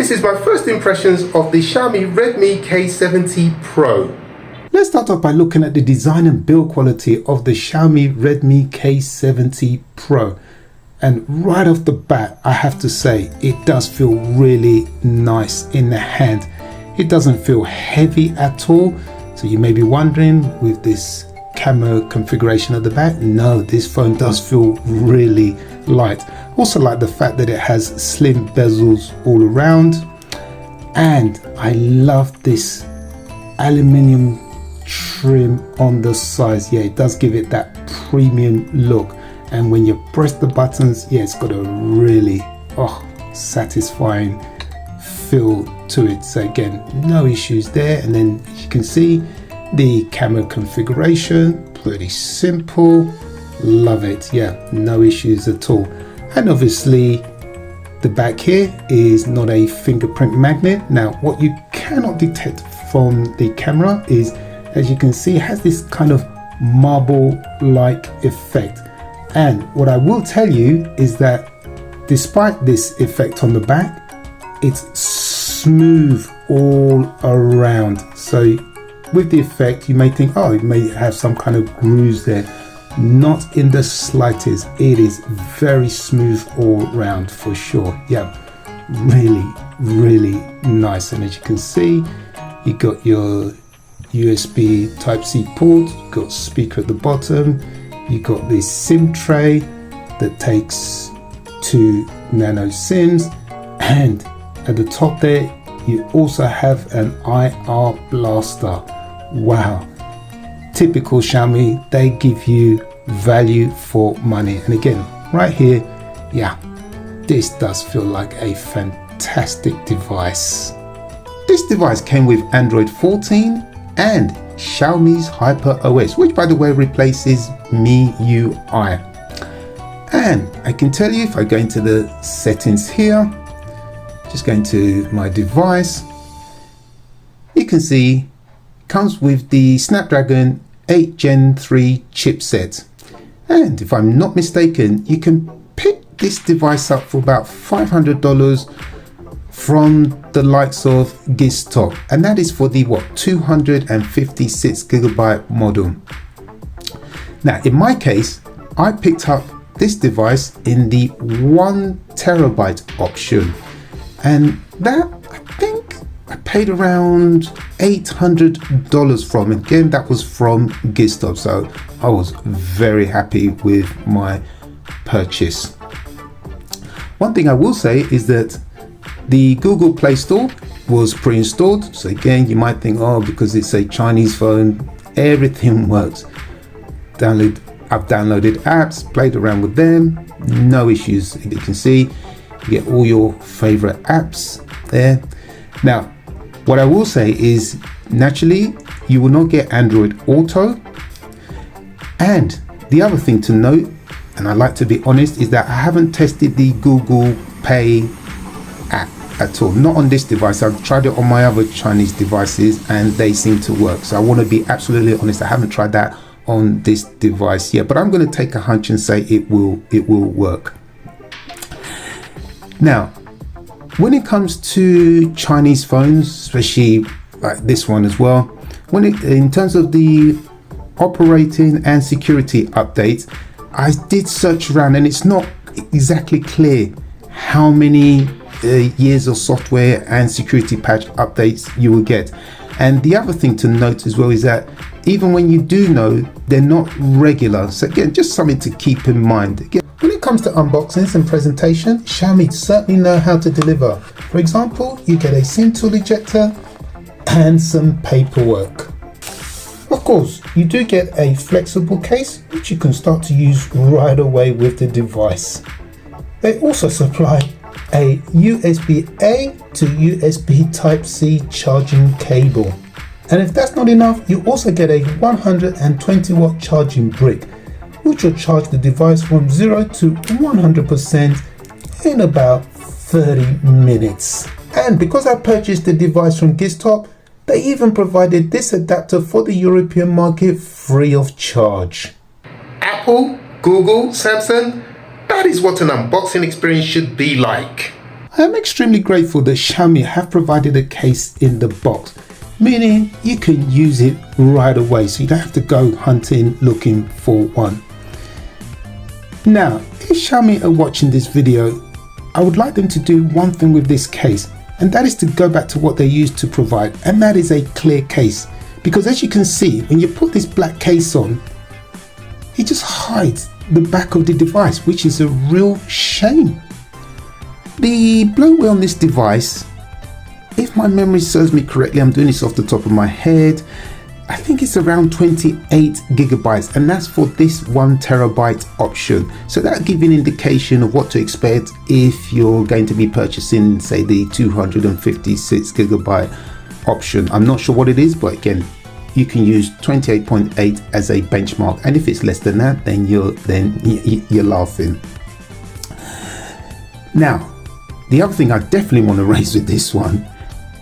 this is my first impressions of the Xiaomi Redmi K70 Pro. Let's start off by looking at the design and build quality of the Xiaomi Redmi K70 Pro. And right off the bat, I have to say, it does feel really nice in the hand. It doesn't feel heavy at all. So you may be wondering, with this camera configuration at the back, no, this phone does feel really light. Also like the fact that it has slim bezels all around. And I love this aluminium trim on the sides. Yeah, it does give it that premium look. And when you press the buttons, yeah, it's got a really satisfying feel to it. So again, no issues there. And then you can see the camera configuration, pretty simple. Love it. Yeah, no issues at all. And obviously the back here is not a fingerprint magnet. Now what you cannot detect from the camera is, as you can see, it has this kind of marble like effect. And what I will tell you is that despite this effect on the back, it's smooth all around. So with the effect, you may think, oh, it may have some kind of grooves there. Not in the slightest. It is very smooth all around for sure. Yeah, really nice. And as you can see, you got your USB Type-C port, you got speaker at the bottom, you got this SIM tray that takes 2 nano SIMs, and at the top there you also have an IR blaster. Wow, typical Xiaomi, they give you value for money. And again, right here, yeah, this does feel like a fantastic device. This device came with Android 14 and Xiaomi's Hyper OS, which by the way replaces MIUI. And I can tell you, if I go into the settings here, just going to my device, you can see it comes with the Snapdragon 8 Gen 3 chipset. And if I'm not mistaken, you can pick this device up for about $500 from the likes of Giztop, and that is for the 256 gigabyte model. Now in my case, I picked up this device in the 1 terabyte option, and that, I think I paid around $800 from. Again, that was from Giztop, so I was very happy with my purchase. One thing I will say is that the Google Play Store was pre-installed. So again, you might think, oh, because it's a Chinese phone, everything works. I've downloaded apps, played around with them, no issues. You can see, you get all your favorite apps there. Now, what I will say is, naturally, you will not get Android Auto. And the other thing to note, and I like to be honest, is that I haven't tested the Google Pay app at all. Not on this device. I've tried it on my other Chinese devices and they seem to work. So I want to be absolutely honest, I haven't tried that on this device yet, but I'm going to take a hunch and say it will work. Now, when it comes to Chinese phones, especially like this one as well, in terms of the operating and security updates, I did search around and it's not exactly clear how many years of software and security patch updates you will get. And the other thing to note as well is that even when you do know, they're not regular. So again, just something to keep in mind. Again, when it comes to unboxings and presentation, Xiaomi certainly know how to deliver. For example, you get a SIM tool ejector and some paperwork. Of course, you do get a flexible case, which you can start to use right away with the device. They also supply a USB-A to USB Type-C charging cable. And if that's not enough, you also get a 120 watt charging brick, which will charge the device from 0 to 100% in about 30 minutes. And because I purchased the device from Giztop, they even provided this adapter for the European market free of charge. Apple, Google, Samsung, that is what an unboxing experience should be like. I am extremely grateful that Xiaomi have provided a case in the box, meaning you can use it right away, so you don't have to go hunting looking for one. Now, if Xiaomi are watching this video, I would like them to do one thing with this case, and that is to go back to what they used to provide, and that is a clear case. Because as you can see, when you put this black case on, it just hides the back of the device, which is a real shame. The bloatware on this device, if my memory serves me correctly, I'm doing this off the top of my head, I think it's around 28 gigabytes, and that's for this 1 terabyte option. So that'll give you an indication of what to expect if you're going to be purchasing, say, the 256 gigabyte option. I'm not sure what it is, but again, you can use 28.8 as a benchmark, and if it's less than that, then you're laughing. Now, the other thing I definitely want to raise with this one,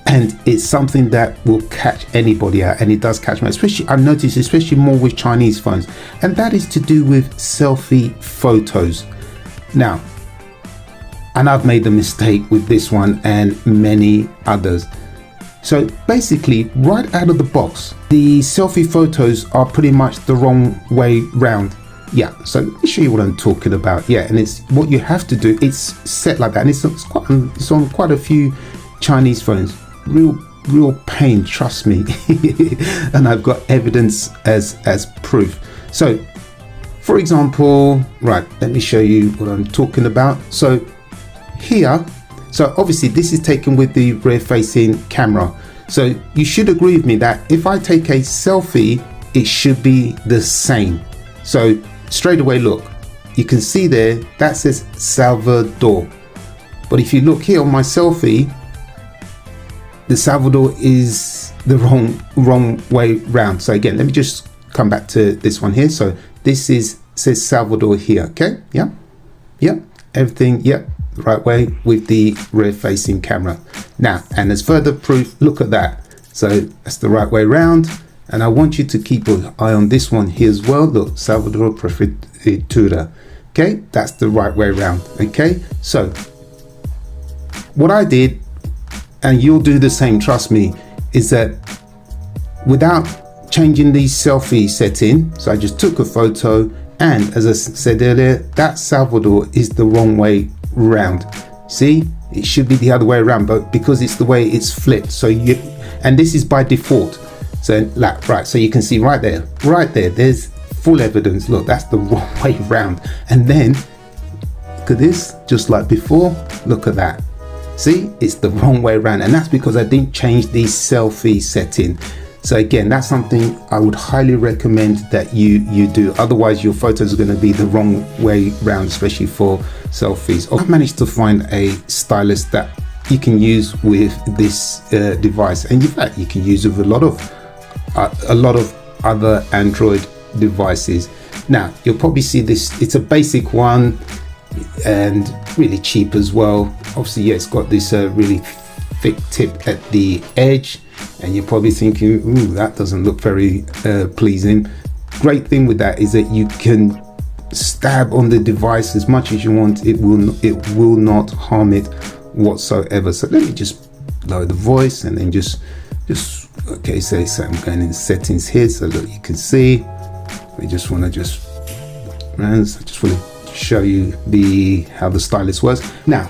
and it's something that will catch anybody out, and it does catch me, especially I've noticed, especially more with Chinese phones, and that is to do with selfie photos. Now, and I've made the mistake with this one and many others. So basically, right out of the box, the selfie photos are pretty much the wrong way round. Yeah, so let me show you what I'm talking about. Yeah, and it's what you have to do. It's set like that, and it's on quite a few Chinese phones. Real pain, trust me. And I've got evidence as proof. So, for example, right, let me show you what I'm talking about. So here, so obviously this is taken with the rear facing camera. So you should agree with me that if I take a selfie, it should be the same. So straight away, look, you can see there, that says Salvador. But if you look here on my selfie, the Salvador is the wrong way round. So again, let me just come back to this one here. So this says Salvador here, okay? Yeah, everything, yeah, the right way with the rear facing camera. Now, and as further proof, look at that. So that's the right way round. And I want you to keep an eye on this one here as well. Look, Salvador Prefectura. Okay, that's the right way around. Okay, so what I did, and you'll do the same, trust me, is that without changing the selfie setting, so I just took a photo, and as I said earlier, that Salvador is the wrong way round. See, it should be the other way around, but because it's the way it's flipped, so you, and this is by default. So like, right, so you can see right there, there's full evidence. Look, that's the wrong way round. And then look at this, just like before, look at that. See, it's the wrong way around, and that's because I didn't change the selfie setting. So again, that's something I would highly recommend that you do. Otherwise, your photos are going to be the wrong way round, especially for selfies. I've managed to find a stylus that you can use with this device, and in fact, you can use it with a lot of other Android devices. Now, you'll probably see this. It's a basic one and really cheap as well. Obviously, yeah, it's got this really thick tip at the edge, and you're probably thinking, ooh, that doesn't look very pleasing. Great thing with that is that you can stab on the device as much as you want. It will not harm it whatsoever. So let me just lower the voice, and then just okay, so I'm going in settings here, so look, you can see we just want to I just want to show you how the stylus works. Now,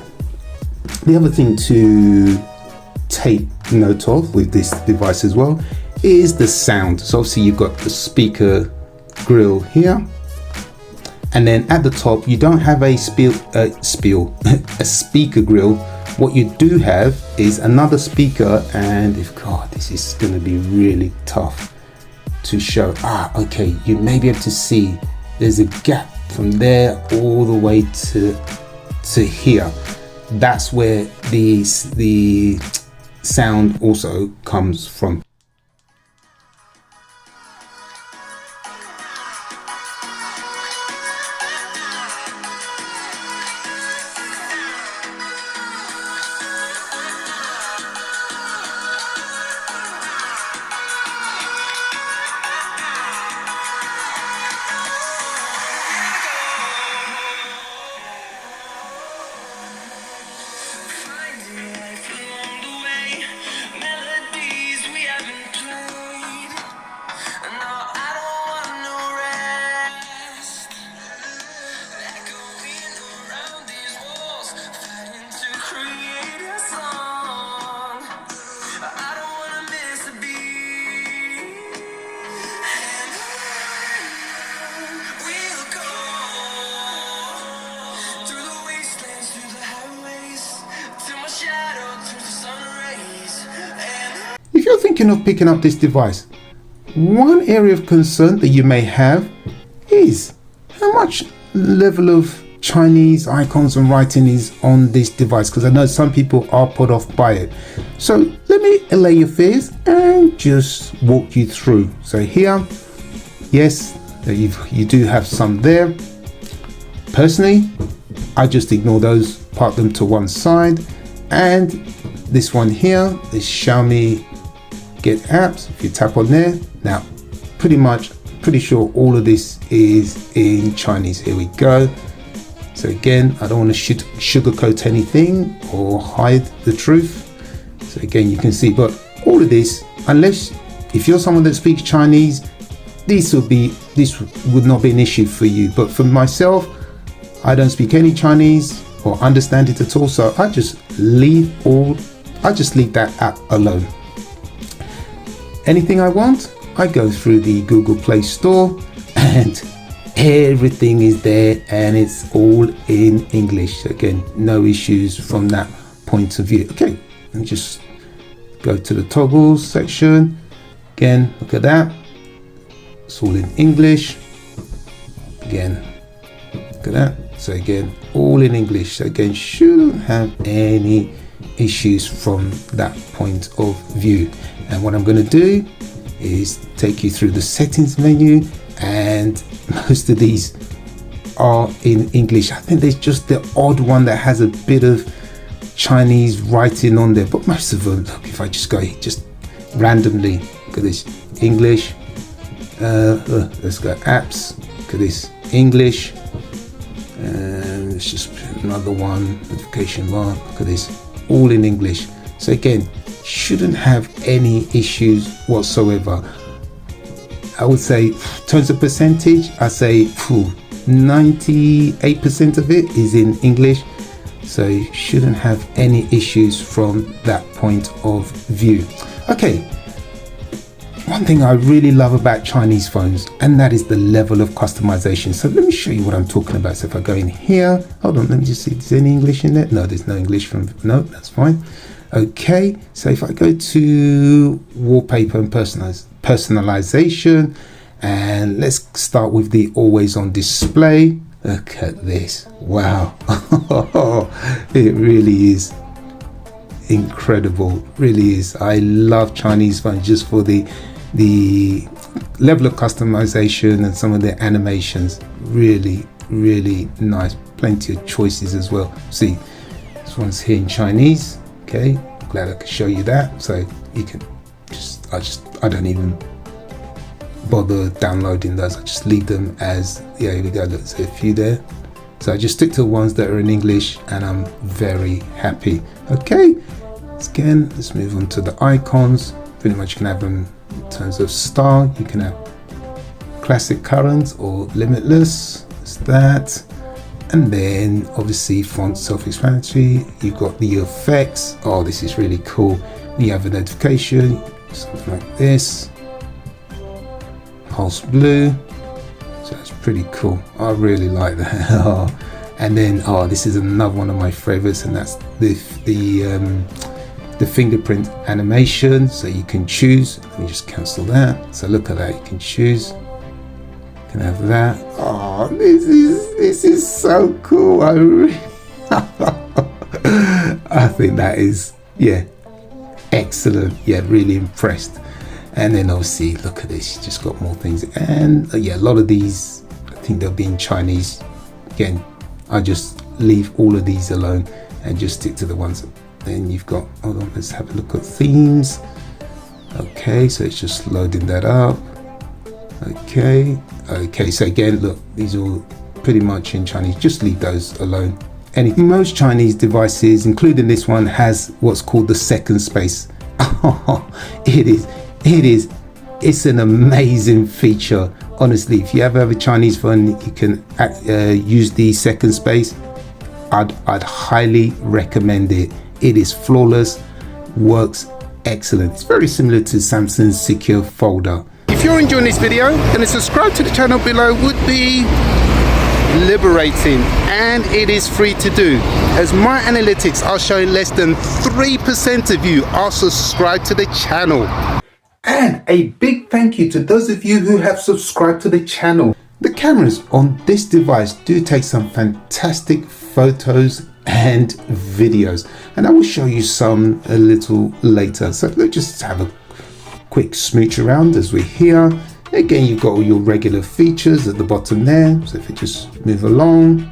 the other thing to take note of with this device as well is the sound. So obviously you've got the speaker grill here, and then at the top you don't have a a speaker grill. What you do have is another speaker, and this is going to be really tough to show. Okay, you may be able to see there's a gap from there all the way to here. That's where the sound also comes from. thinking of picking up this device, one area of concern that you may have is how much level of Chinese icons and writing is on this device, because I know some people are put off by it. So let me allay your fears and just walk you through. So here, yes, you do have some there. Personally, I just ignore those, park them to one side. And this one here, this Xiaomi Get Apps, if you tap on there, now pretty sure all of this is in Chinese. Here we go. So again, I don't want to sugarcoat anything or hide the truth. So again, you can see, but all of this, unless if you're someone that speaks Chinese, this would not be an issue for you. But for myself, I don't speak any Chinese or understand it at all. So I just leave that app alone. Anything I want, I go through the Google Play Store and everything is there and it's all in English. So again, no issues from that point of view. Okay, let me just go to the toggles section. Again, look at that. It's all in English. Again, look at that. So again, all in English. So again, shouldn't have any issues from that point of view. And what I'm going to do is take you through the settings menu, and most of these are in English. I think there's just the odd one that has a bit of Chinese writing on there, but most of them, look, if I just go just randomly, look at this English, let's go apps, look at this English, and let's just put another one, notification bar, look at this, all in English. So again, shouldn't have any issues whatsoever. I would say, in terms of percentage, I say 98% of it is in English, so you shouldn't have any issues from that point of view. Okay, one thing I really love about Chinese phones, and that is the level of customization. So let me show you what I'm talking about. So if I go in here, hold on, let me just see if there's any English in there. No, there's no English no, that's fine. Okay, so if I go to wallpaper and personalization, and let's start with the always on display. Look at this. Wow. It really is incredible. Really is. I love Chinese phones just for the level of customization and some of the animations. Really nice. Plenty of choices as well. See, this one's here in Chinese. Okay, glad I could show you that. So you can I don't even bother downloading those. I just leave them as, yeah, here we go, look, there's a few there. So I just stick to the ones that are in English and I'm very happy. Okay, again, let's move on to the icons. Pretty much you can have them in terms of style. You can have classic, current or limitless. It's that. And then obviously font self-explanatory. You've got the effects. Oh, this is really cool. You have a notification, something like this. Pulse blue. So that's pretty cool. I really like that. And then this is another one of my favorites, and that's the fingerprint animation. So you can choose. Let me just cancel that. So look at that. You can choose. You can have that. Oh, this is so cool. I think that is, yeah, excellent. Yeah, really impressed. And then obviously look at this, you just got more things, and yeah, a lot of these I think they'll be in Chinese. Again, I just leave all of these alone and just stick to the ones. Then you've got, hold on, let's have a look at themes. Okay, so it's just loading that up. Okay, so again, look, these are all pretty much in Chinese. Just leave those alone. Most Chinese devices, including this one, has what's called the second space. It's an amazing feature. Honestly, if you ever have a Chinese phone, you can use the second space. I'd highly recommend it. It is flawless, works excellent. It's very similar to Samsung's secure folder. If you're enjoying this video, then a subscribe to the channel below would be liberating, and it is free to do, as my analytics are showing less than 3% of you are subscribed to the channel. And a big thank you to those of you who have subscribed to the channel. The cameras on this device do take some fantastic photos and videos, and I will show you some a little later. So let's just have a quick smooch around as we're here. Again, you've got all your regular features at the bottom there. So if you just move along,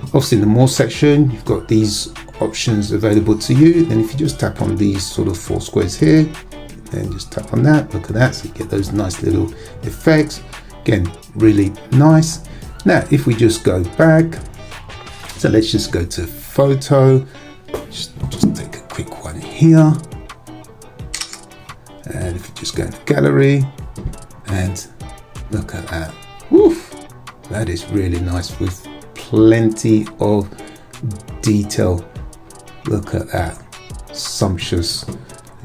obviously in the more section, you've got these options available to you. Then if you just tap on these sort of four squares here, and just tap on that, look at that, so you get those nice little effects. Again, really nice. Now if we just go back, so let's just go to photo, just take a quick one here, and if you just go into gallery, and look at that. Woof, that is really nice with plenty of detail. Look at that, sumptuous.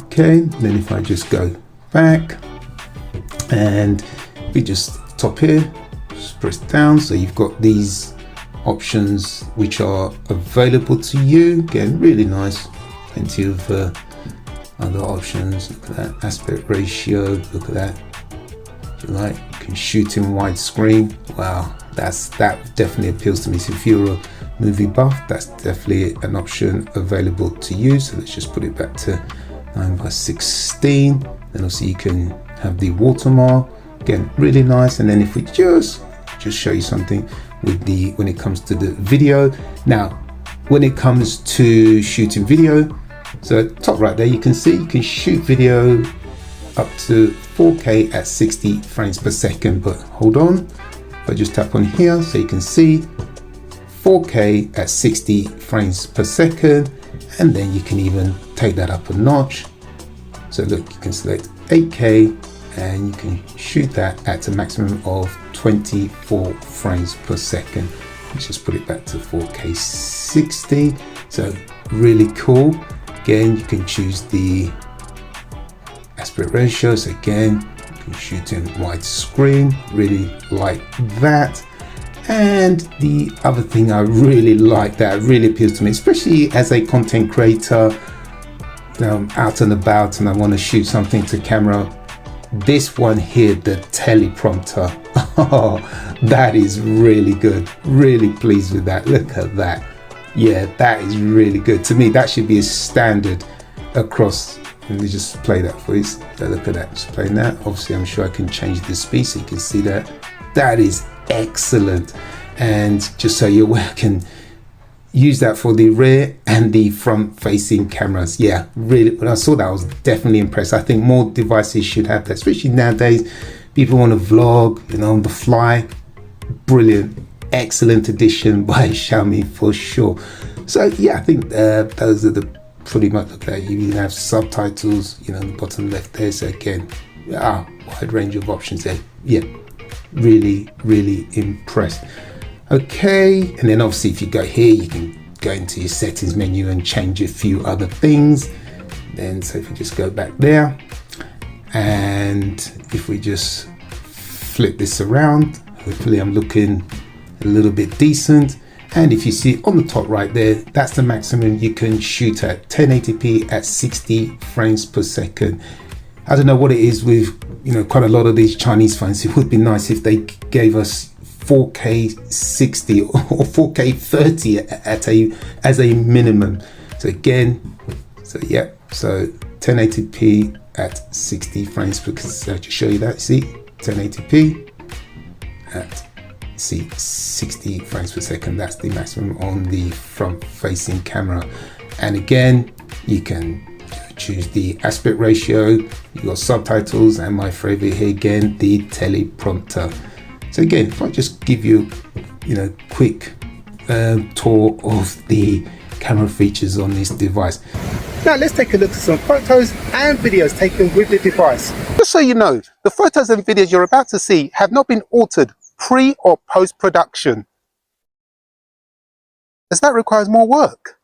Okay, then if I just go back and we just top here, just press down, so you've got these options which are available to you. Again, really nice, plenty of other options. Look at that aspect ratio, look at that. If you like, you can shoot in widescreen. Wow, that definitely appeals to me. So if you're a movie buff, that's definitely an option available to you. So let's just put it back to 9:16. Then also you can have the watermark. Again, really nice. And then if we just show you something with the when it comes to the video. Now, when it comes to shooting video, so top right there, you can see you can shoot video up to 4K at 60 frames per second. But hold on, if I just tap on here, so you can see 4K at 60 frames per second, and then you can even take that up a notch. So look, you can select 8K and you can shoot that at a maximum of 24 frames per second. Let's just put it back to 4K 60. So really cool. Again, you can choose the aspect ratios. Again, you can shoot in widescreen, really like that. And the other thing I really like that really appeals to me, especially as a content creator, out and about and I want to shoot something to camera, this one here, the teleprompter. Oh, that is really good. Really pleased with that. Look at that. Yeah, that is really good. To me, that should be a standard across. Let me just play that for you. So look at that, just playing that. Obviously, I'm sure I can change the speed so you can see that. That is excellent. And just so you're aware, I can use that for the rear and the front facing cameras. Yeah, really, when I saw that, I was definitely impressed. I think more devices should have that, especially nowadays. People want to vlog, you know, on the fly. Brilliant, excellent addition by Xiaomi for sure. So yeah, I think those are the pretty much, look at, you even have subtitles, you know, on the bottom left there. So again, wide range of options there. Yeah, really impressed. Okay, and then obviously if you go here, you can go into your settings menu and change a few other things. Then so if you just go back there, and if we just flip this around, hopefully I'm looking a little bit decent. And if you see on the top right there, that's the maximum you can shoot at, 1080p at 60 frames per second. I don't know what it is with, you know, quite a lot of these Chinese phones. It would be nice if they gave us 4K 60 or 4K 30 as a minimum. So again, so yeah, so 1080p at 60 frames per second. So to show you that, see, 1080p at 60 frames per second. That's the maximum on the front facing camera. And again, you can choose the aspect ratio, you got subtitles, and my favorite here again, the teleprompter. So again, if I just give you, quick tour of the camera features on this device. Now let's take a look at some photos and videos taken with the device. Just so you know, the photos and videos you're about to see have not been altered pre or post production, as that requires more work.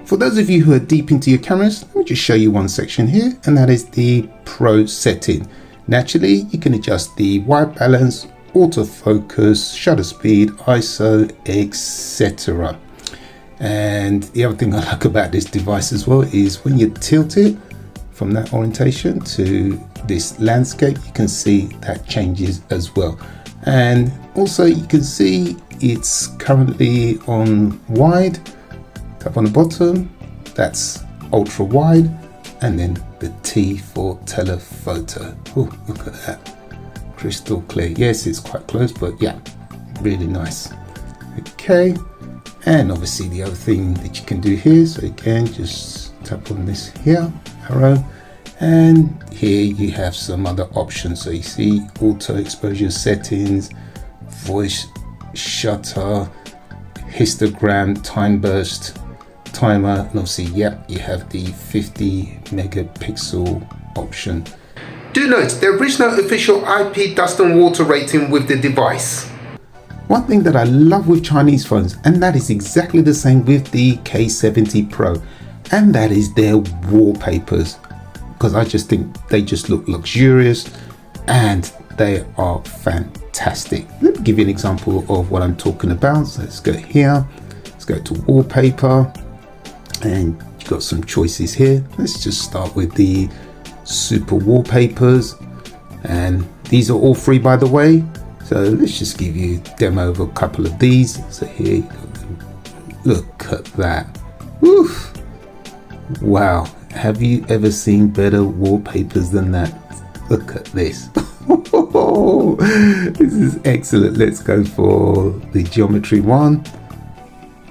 for those of you who are deep into your cameras, let me just show you one section here, and that is the Pro setting. Naturally, you can adjust the white balance, autofocus, shutter speed, ISO, etc. And the other thing I like about this device as well is when you tilt it from that orientation to this landscape, you can see that changes as well. And also you can see it's currently on wide. Tap on the bottom, that's ultra wide, and then the T for telephoto. Oh, look at that, crystal clear. Yes, it's quite close, but yeah, really nice. Okay, and obviously the other thing that you can do here, so again, just tap on this here, arrow, and here you have some other options. So you see auto exposure settings, voice shutter, histogram, time burst, timer, and obviously, yep, you have the 50 megapixel option. Do note, there is no official IP dust and water rating with the device. One thing that I love with Chinese phones, and that is exactly the same with the K70 Pro, and that is their wallpapers, because I just think they just look luxurious and they are fantastic. Let me give you an example of what I'm talking about. So let's go here, let's go to wallpaper, and you've got some choices here. Let's just start with the super wallpapers, and these are all free, by the way. So let's just give you a demo of a couple of these. So here you go. Look at that. Oof. Wow, have you ever seen better wallpapers than that? Look at this. This is excellent. Let's go for the geometry one.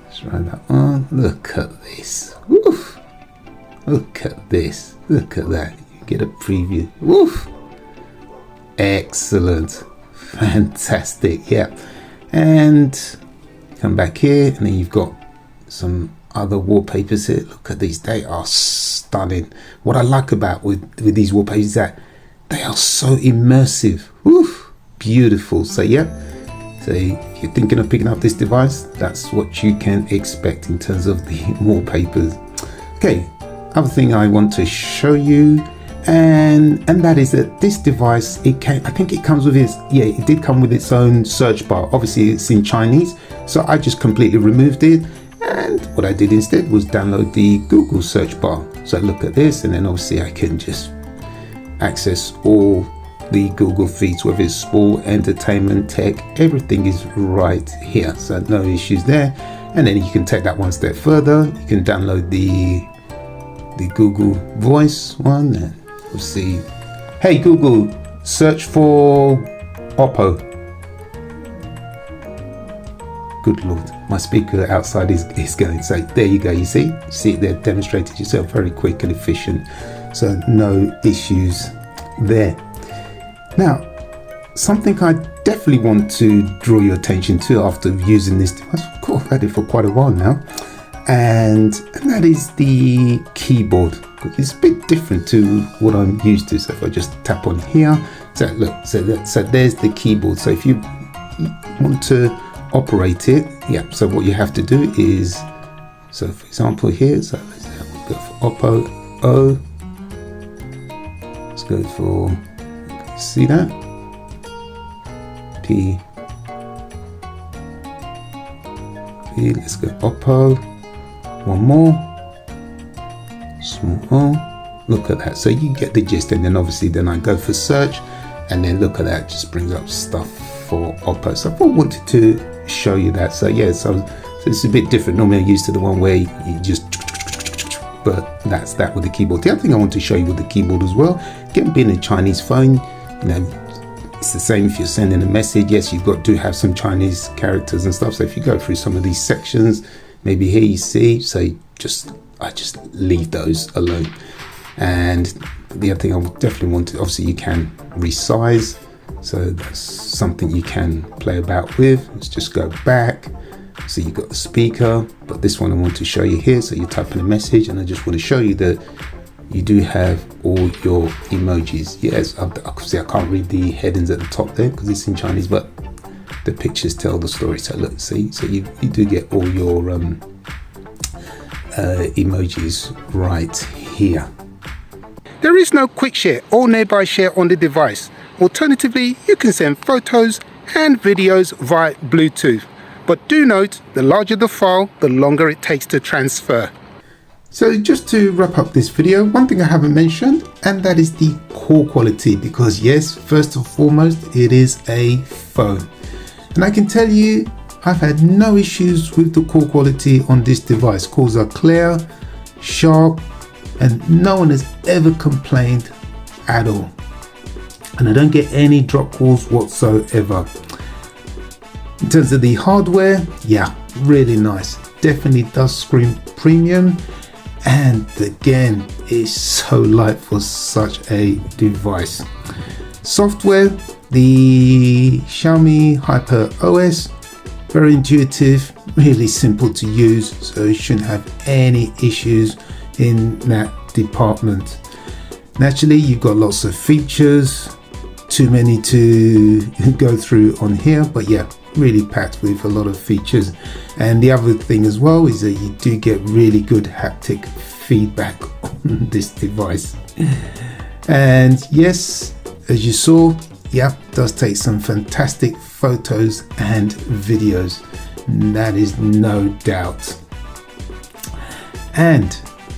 Let's try that on. Look at this. Woof. Look at this. Look at that. You get a preview. Woof. Excellent. Fantastic. Yeah. And come back here, and then you've got some other wallpapers here. Look at these. They are stunning. What I like about with these wallpapers is that they are so immersive. Woof. Beautiful. So yeah. So if you're thinking of picking up this device, that's what you can expect in terms of the wallpapers. Okay, other thing I want to show you, and that is that this device, I think it comes with it did come with its own search bar. Obviously it's in Chinese, so I just completely removed it, and what I did instead was download the Google search bar. So look at this, and then obviously I can just access all the Google feeds, whether it's sport, entertainment, tech, everything is right here, so no issues there. And then you can take that one step further. You can download the Google Voice one, and we'll see. Hey Google, search for Oppo. Good Lord, my speaker outside is going. So there you go. You see it there, demonstrated yourself, very quick and efficient. So no issues there. Now, something I definitely want to draw your attention to after using this device, of course I've had it for quite a while now, and that is the keyboard. It's a bit different to what I'm used to. So if I just tap on here, so look, so there's the keyboard. So if you want to operate it, yeah, so what you have to do is, so for example here, so let's go for Oppo O, let's go for, see that? P. Let's go Oppo. One more. Small O. Look at that. So you get the gist, and then obviously then I go for search, and then look at that, just brings up stuff for Oppo. So I wanted to show you that. So yeah, so it's a bit different. Normally I'm used to the one where you just, but that's that with the keyboard. The other thing I want to show you with the keyboard as well, again, being a Chinese phone, you know, it's the same if you're sending a message. Yes, you've got to have some Chinese characters and stuff. So if you go through some of these sections, maybe here you see, so I just leave those alone. And the other thing I would definitely want to, obviously you can resize, so that's something you can play about with. Let's just go back. So you've got the speaker, but this one I want to show you here. So you type in a message, and I just want to show you that you do have all your emojis. Yes, obviously I can't read the headings at the top there because it's in Chinese, but the pictures tell the story. So look, see, so you do get all your emojis right here. There is no quick share or nearby share on the device. Alternatively, you can send photos and videos via Bluetooth. But do note, the larger the file, the longer it takes to transfer. So just to wrap up this video, one thing I haven't mentioned, and that is the call quality, because yes, first and foremost, it is a phone. And I can tell you, I've had no issues with the call quality on this device. Calls are clear, sharp, and no one has ever complained at all. And I don't get any drop calls whatsoever. In terms of the hardware, yeah, really nice. Definitely does scream premium. And again, it's so light for such a device. Software, the Xiaomi Hyper OS, very intuitive, really simple to use, so you shouldn't have any issues in that department. Naturally, you've got lots of features, too many to go through on here, but yeah, really packed with a lot of features. And the other thing as well is that you do get really good haptic feedback on this device. And yes, as you saw, yeah, does take some fantastic photos and videos, that is no doubt. And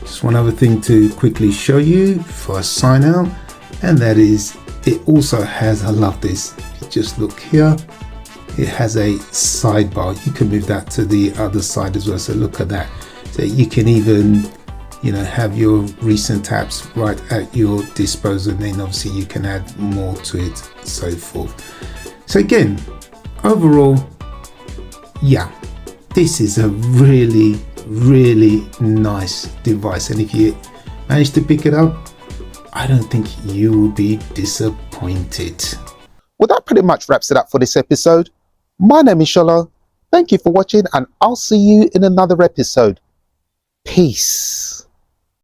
just one other thing to quickly show you before I sign out, and that is it also has, I love this, if you just look here, it has a sidebar. You can move that to the other side as well, so look at that. So you can even, you know, have your recent apps right at your disposal, and then obviously you can add more to it, so forth. So again, overall, yeah, this is a really nice device, and if you manage to pick it up, I don't think you will be disappointed. Well, that pretty much wraps it up for this episode. My name is Shola. Thank you for watching, and I'll see you in another episode. Peace.